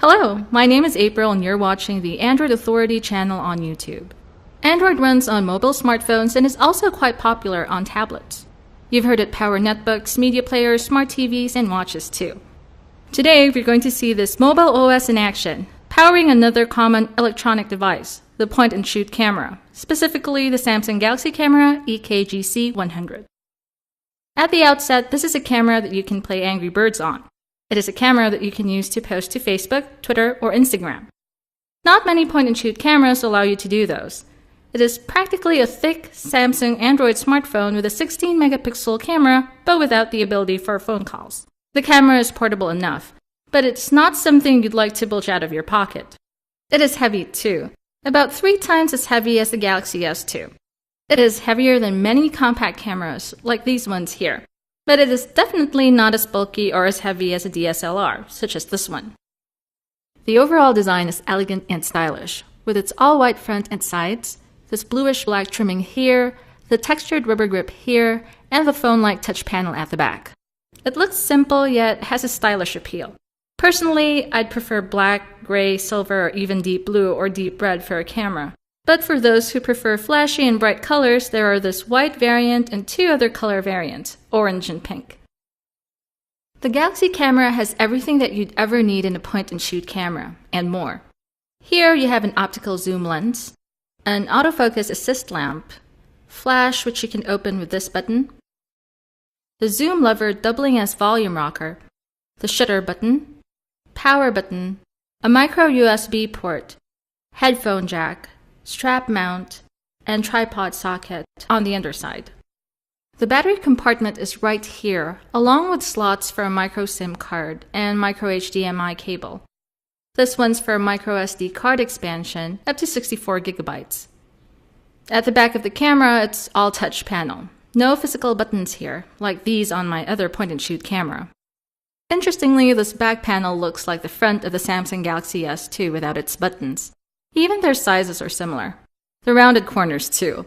Hello, my name is April and you're watching the Android Authority channel on YouTube. Android runs on mobile smartphones and is also quite popular on tablets. You've heard it power netbooks, media players, smart TVs, and watches too. Today, we're going to see this mobile OS in action, powering another common electronic device, the point-and-shoot camera, specifically the Samsung Galaxy Camera EKGC100. At the outset, this is a camera that you can play Angry Birds on. It is a camera that you can use to post to Facebook, Twitter, or Instagram. Not many point-and-shoot cameras allow you to do those. It is practically a thick Samsung Android smartphone with a 16-megapixel camera, but without the ability for phone calls. The camera is portable enough, but it's not something you'd like to bulge out of your pocket. It is heavy too, about 3 times as heavy as the Galaxy S2. It is heavier than many compact cameras, like these ones here. But it is definitely not as bulky or as heavy as a DSLR, such as this one. The overall design is elegant and stylish, with its all-white front and sides, this bluish-black trimming here, the textured rubber grip here, and the phone-like touch panel at the back. It looks simple, yet has a stylish appeal. Personally, I'd prefer black, gray, silver, or even deep blue or deep red for a camera. But for those who prefer flashy and bright colors, there are this white variant and 2 other color variants, orange and pink. The Galaxy camera has everything that you'd ever need in a point-and-shoot camera, and more. Here you have an optical zoom lens, an autofocus assist lamp, flash which you can open with this button, the zoom lever doubling as volume rocker, the shutter button, power button, a micro USB port, headphone jack, strap mount, and tripod socket on the underside. The battery compartment is right here, along with slots for a micro SIM card and micro HDMI cable. This one's for micro SD card expansion up to 64 gigabytes. At the back of the camera, it's all touch panel. No physical buttons here, like these on my other point-and-shoot camera. Interestingly, this back panel looks like the front of the Samsung Galaxy S2 without its buttons. Even their sizes are similar. The rounded corners too.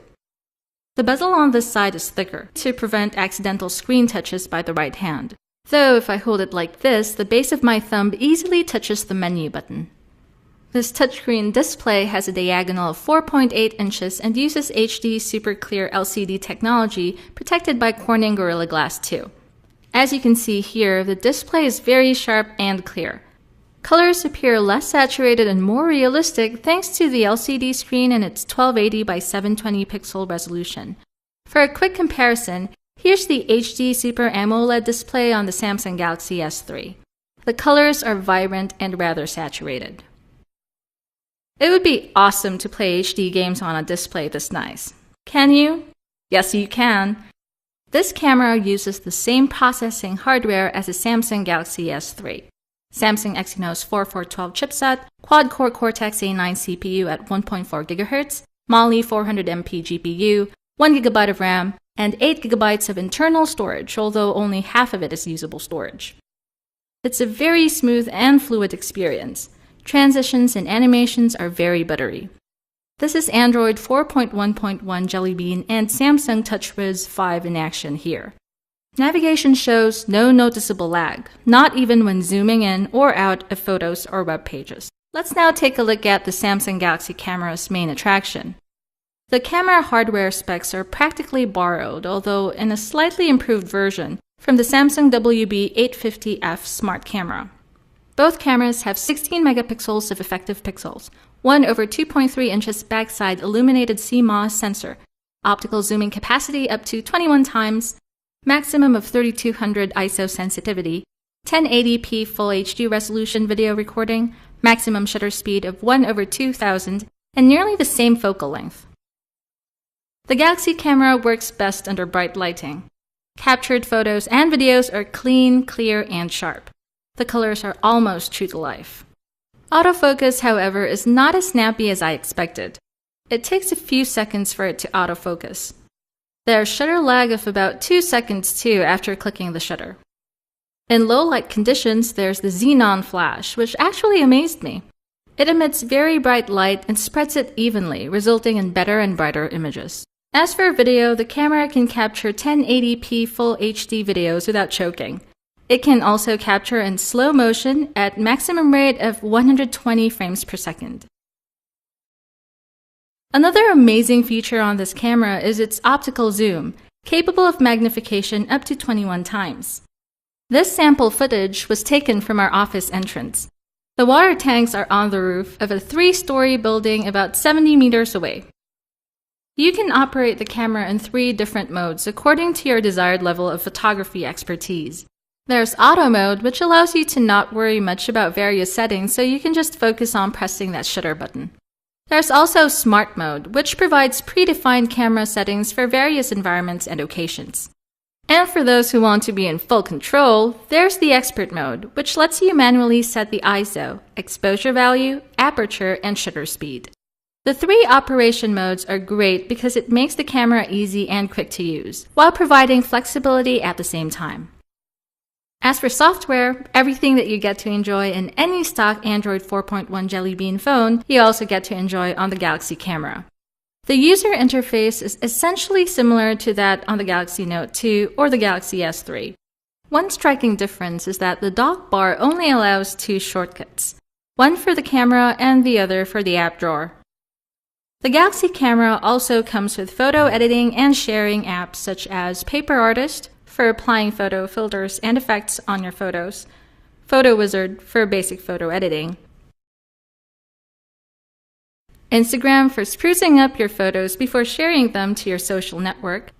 The bezel on this side is thicker to prevent accidental screen touches by the right hand. Though if I hold it like this, the base of my thumb easily touches the menu button. This touchscreen display has a diagonal of 4.8 inches and uses HD Super Clear LCD technology protected by Corning Gorilla Glass 2. As you can see here, the display is very sharp and clear. Colors appear less saturated and more realistic thanks to the LCD screen and its 1280 by 720 pixel resolution. For a quick comparison, here's the HD Super AMOLED display on the Samsung Galaxy S3. The colors are vibrant and rather saturated. It would be awesome to play HD games on a display this nice. Can you? Yes, you can. This camera uses the same processing hardware as the Samsung Galaxy S3. Samsung Exynos 4412 chipset, quad-core Cortex-A9 CPU at 1.4 GHz, Mali 400MP GPU, 1GB of RAM, and 8GB of internal storage, although only half of it is usable storage. It's a very smooth and fluid experience. Transitions and animations are very buttery. This is Android 4.1.1 Jelly Bean and Samsung TouchWiz 5 in action here. Navigation shows no noticeable lag, not even when zooming in or out of photos or web pages. Let's now take a look at the Samsung Galaxy camera's main attraction. The camera hardware specs are practically borrowed, although in a slightly improved version, from the Samsung WB850F smart camera. Both cameras have 16 megapixels of effective pixels, 1 over 2.3 inches backside illuminated CMOS sensor, optical zooming capacity up to 21 times, maximum of 3200 ISO sensitivity, 1080p Full HD resolution video recording, maximum shutter speed of 1 over 2000, and nearly the same focal length. The Galaxy camera works best under bright lighting. Captured photos and videos are clean, clear, and sharp. The colors are almost true to life. Autofocus, however, is not as snappy as I expected. It takes a few seconds for it to autofocus. There's shutter lag of about 2 seconds too after clicking the shutter. In low light conditions, there's the xenon flash, which actually amazed me. It emits very bright light and spreads it evenly, resulting in better and brighter images. As for video, the camera can capture 1080p Full HD videos without choking. It can also capture in slow motion at maximum rate of 120 frames per second. Another amazing feature on this camera is its optical zoom, capable of magnification up to 21 times. This sample footage was taken from our office entrance. The water tanks are on the roof of a 3-story building about 70 meters away. You can operate the camera in 3 different modes according to your desired level of photography expertise. There's auto mode, which allows you to not worry much about various settings, so you can just focus on pressing that shutter button. There's also smart mode, which provides predefined camera settings for various environments and occasions. And for those who want to be in full control, there's the expert mode, which lets you manually set the ISO, exposure value, aperture, and shutter speed. The 3 operation modes are great because it makes the camera easy and quick to use, while providing flexibility at the same time. As for software, everything that you get to enjoy in any stock Android 4.1 Jelly Bean phone, you also get to enjoy on the Galaxy camera. The user interface is essentially similar to that on the Galaxy Note 2 or the Galaxy S3. One striking difference is that the dock bar only allows 2 shortcuts, one for the camera and the other for the app drawer. The Galaxy camera also comes with photo editing and sharing apps such as Paper Artist for applying photo filters and effects on your photos, Photo Wizard for basic photo editing, Instagram for sprucing up your photos before sharing them to your social network,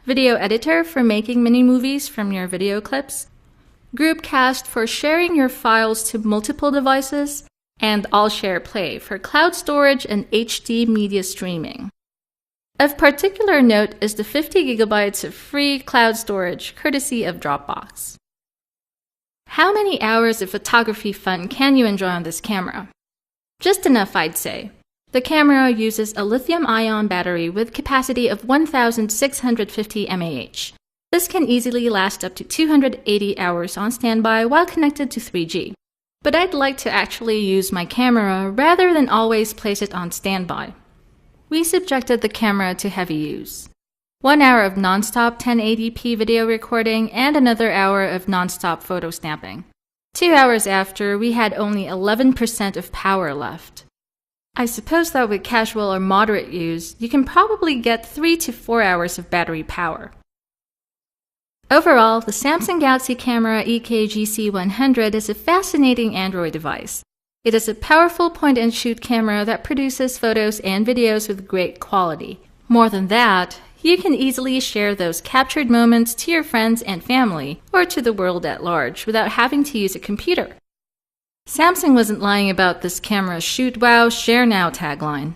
Video Editor for making mini-movies from your video clips, Groupcast for sharing your files to multiple devices, and AllShare Play for cloud storage and HD media streaming. Of particular note is the 50 GB of free cloud storage courtesy of Dropbox. How many hours of photography fun can you enjoy on this camera? Just enough, I'd say. The camera uses a lithium-ion battery with capacity of 1,650 mAh. This can easily last up to 280 hours on standby while connected to 3G. But I'd like to actually use my camera rather than always place it on standby. We subjected the camera to heavy use. 1 hour of non-stop 1080p video recording and another hour of non-stop photo snapping. 2 hours after, we had only 11% of power left. I suppose that with casual or moderate use, you can probably get 3 to 4 hours of battery power. Overall, the Samsung Galaxy Camera EK-GC100 is a fascinating Android device. It is a powerful point-and-shoot camera that produces photos and videos with great quality. More than that, you can easily share those captured moments to your friends and family, or to the world at large, without having to use a computer. Samsung wasn't lying about this camera's "Shoot Wow, Share Now" tagline.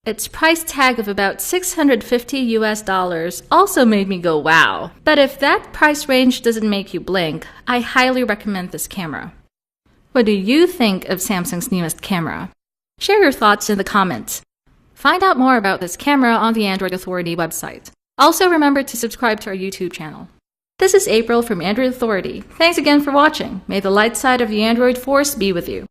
Its price tag of about $650 also made me go wow. But if that price range doesn't make you blink, I highly recommend this camera. What do you think of Samsung's newest camera? Share your thoughts in the comments. Find out more about this camera on the Android Authority website. Also remember to subscribe to our YouTube channel. This is April from Android Authority. Thanks again for watching. May the light side of the Android force be with you.